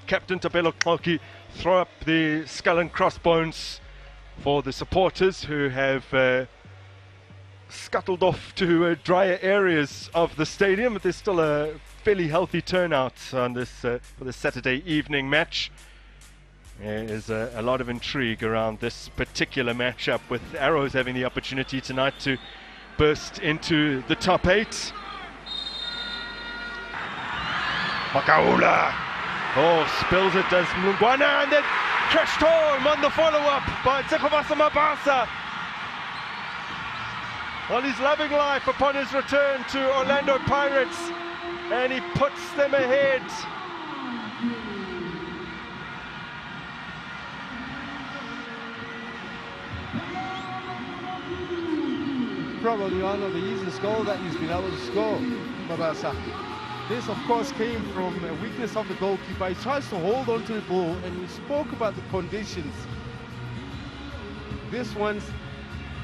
Captain Tabelo Kloki throw up the skull and crossbones for the supporters who have scuttled off to drier areas of the stadium, but there's still a fairly healthy turnout on this for the Saturday evening match. There is a lot of intrigue around this particular matchup, with Arrows having the opportunity tonight to burst into the top 8. Makaula! Oh, spills it, does Mlungwana, and then crashed home on the follow-up by Tsekovasa Mabasa. Well, he's loving life upon his return to Orlando Pirates, and he puts them ahead. Probably one of the easiest goals that he's been able to score, Mabasa. This, of course, came from a weakness of the goalkeeper. He tries to hold on to the ball, and we spoke about the conditions. This one's,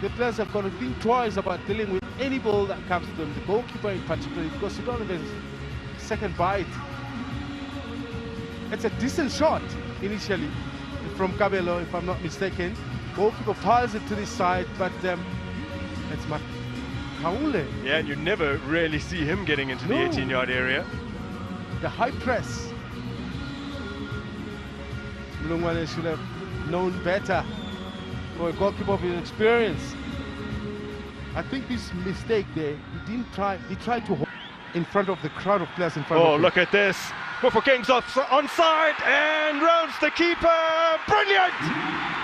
the players have got to think twice about dealing with any ball that comes to them, the goalkeeper in particular, because you don't have a second bite. It's a decent shot initially from Kabelo, if I'm not mistaken. Goalkeeper piles it to the side, but it's Kaule. Yeah, and you never really see him getting into the 18-yard area. The high press. Mlungwane should have known better for a goalkeeper of his experience. I think his mistake there, he tried to hold in front of the crowd of players in front of him. Oh, look at this. Mufokeng's onside and rounds the keeper. Brilliant!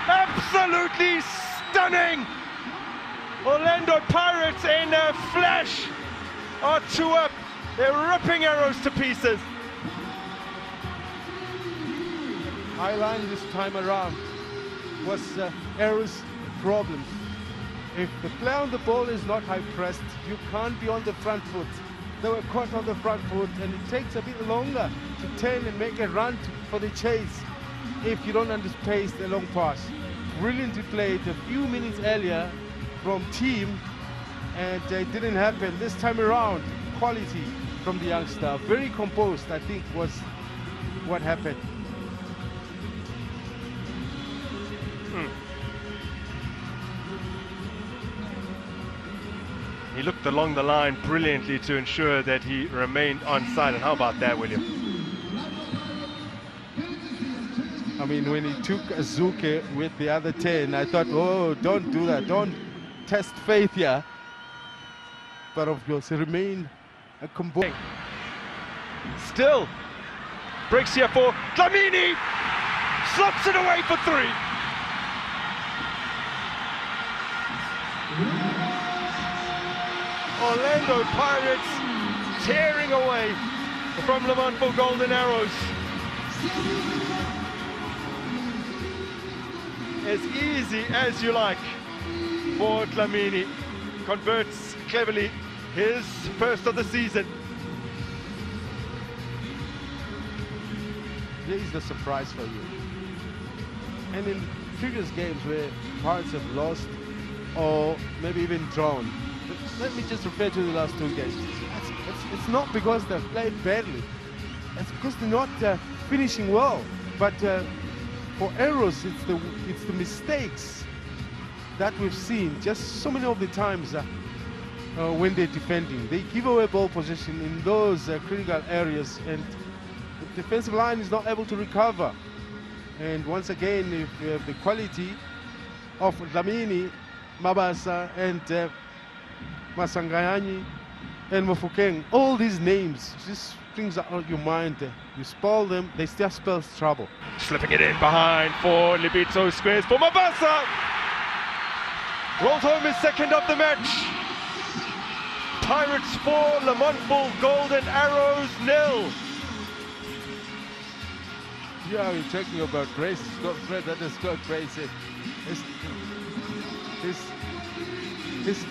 Absolutely stunning! Orlando Pirates in a flash are 2 up. They're ripping Arrows to pieces. High line this time around was Arrows' problem. If the player on the ball is not high pressed, you can't be on the front foot. They were caught on the front foot, and it takes a bit longer to turn and make a run for the chase if you don't anticipate the long pass. Brilliantly played a few minutes earlier from team, and it didn't happen this time around. Quality from the youngster, very composed, I think was what happened. He looked along the line brilliantly to ensure that he remained onside. And how about that, William? I mean, when he took Azuke with the other 10, I thought, oh, don't do that, don't test faith here. But of course, he remained a composed. Still breaks here for Dlamini, slots it away for 3. Orlando Pirates tearing away from Le Mans for GoldenArrows. As easy as you like for Dlamini. Converts cleverly his first of the season. Here is the surprise for you. And in previous games where Pirates have lost or maybe even drawn, let me just refer to the last 2 games. It's not because they've played badly. It's because they're not finishing well. But for Arrows, it's the mistakes that we've seen just so many of the times when they're defending. They give away ball possession in those critical areas, and the defensive line is not able to recover. And once again, if you have the quality of Dlamini, Mabasa, and Masangayani, and Mofokeng, all these names just brings out your mind. You spell them, they still spell trouble. Slipping it in behind for Libito, squares for Mabasa. Rolls home his second of the match. Pirates 4, Le Mans full, GoldenArrows 0. Yeah, we're talking about Grace. Scott Fred, that is Scott Grace.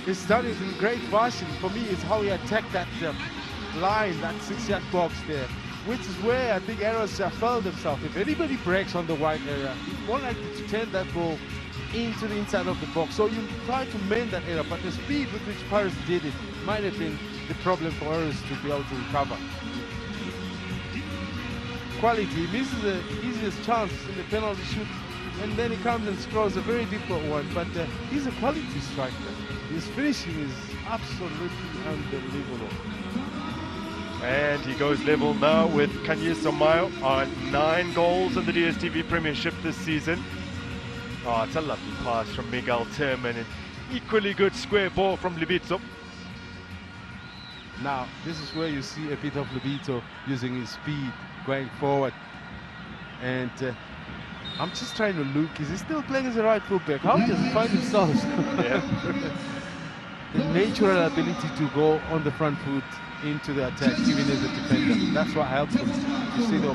His start is in great fashion. For me, it's how he attacked that line, that 6-yard box there, which is where I think Arrows failed themselves. If anybody breaks on the wide area, it's more likely to turn that ball into the inside of the box. So you try to mend that error, but the speed with which Pirates did it might have been the problem for Arrows to be able to recover. quality. He misses the easiest chance in the penalty shoot, and then he comes and scores a very difficult one. But he's a quality striker. His finishing is absolutely unbelievable. And he goes level now with Kanyisa Mayo on 9 goals in the DStv Premiership this season. Oh, it's a lovely pass from Miguel Tim and an equally good square ball from Libito. Now, this is where you see a bit of Libito using his speed going forward. And I'm just trying to look, is he still playing as a right fullback? How does he find himself? The natural ability to go on the front foot into the attack, even as a defender. That's what helps him. You see the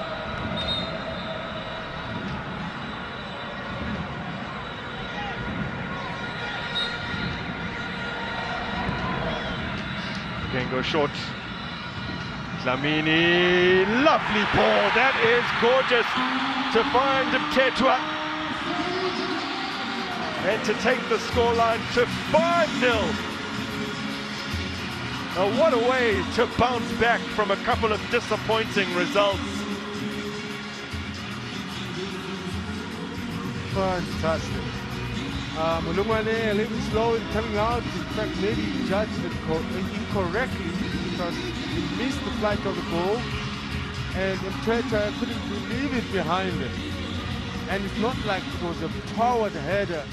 Again, go short. Dlamini, lovely ball. That is gorgeous to find Mtetwa and to take the scoreline to 5-0. Now, what a way to bounce back from a couple of disappointing results. Fantastic. Mulungwane a little slow in coming out. In fact, maybe he judged it incorrectly because he missed the flight of the ball, and Mtetwa couldn't leave it behind him. And it's not like it was a powered header.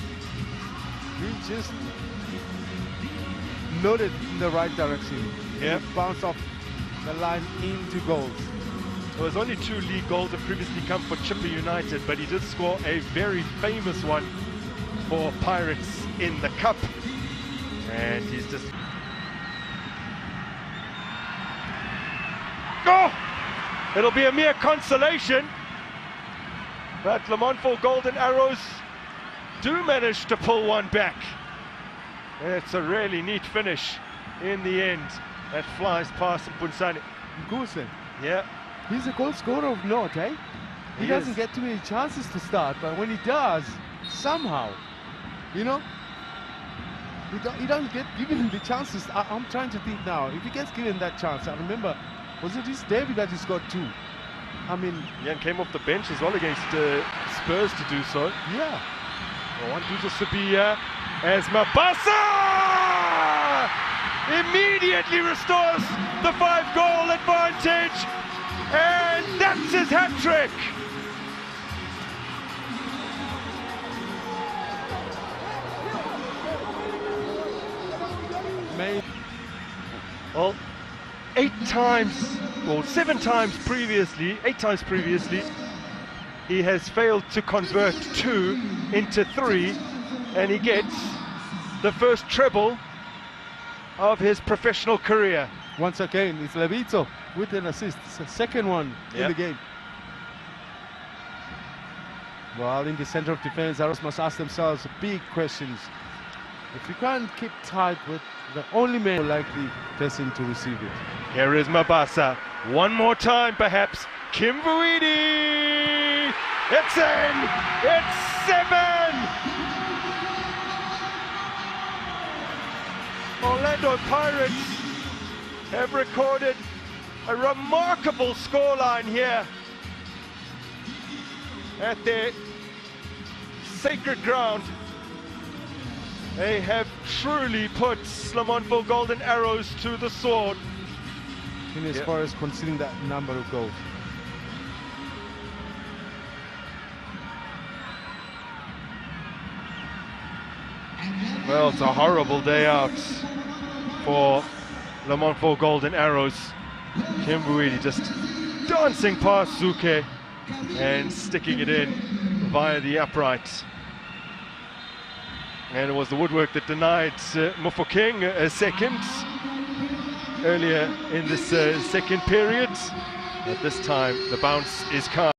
He just loaded in the right direction. Yeah, bounced off the line into goals. There was only 2 league goals that previously come for Chippa United, but he did score a very famous one for Pirates in the Cup. And he's just... Oh! It'll be a mere consolation. But Lamontville Golden Arrows do manage to pull one back. It's a really neat finish in the end. That flies past Mpunsani. Ngusen. Yeah. He's a goal scorer of note, eh? He doesn't get too many chances to start, but when he does, somehow, you know, he doesn't get given the chances. I'm trying to think now. If he gets given that chance, I remember, was it this David that he scored 2? I mean... Yeah, and came off the bench as well against Spurs to do so. Yeah. Well, one to Sabia as Mabasa immediately restores the 5-goal advantage, and that's his hat-trick. Well, 8 times, or 7 times previously, 8 times previously, he has failed to convert 2 into 3, and he gets the first treble of his professional career. Once again, it's Levito with an assist. It's the second one in the game. Well, in the center of defense, Arrows must ask themselves big questions. If you can't keep tight with the only man likely person to receive it. Here is Mabasa. One more time, perhaps. Kimvuidi! It's in! It's 7! Orlando Pirates have recorded a remarkable scoreline here at their sacred ground. They have truly put Lamontville Golden Arrows to the sword. In as far as considering that number of goals. Well, it's a horrible day out for Lamontville Golden Arrows. Kimbuidi just dancing past Zuke and sticking it in via the upright. And it was the woodwork that denied Mofokeng a second earlier in this second period. At this time, the bounce is calm.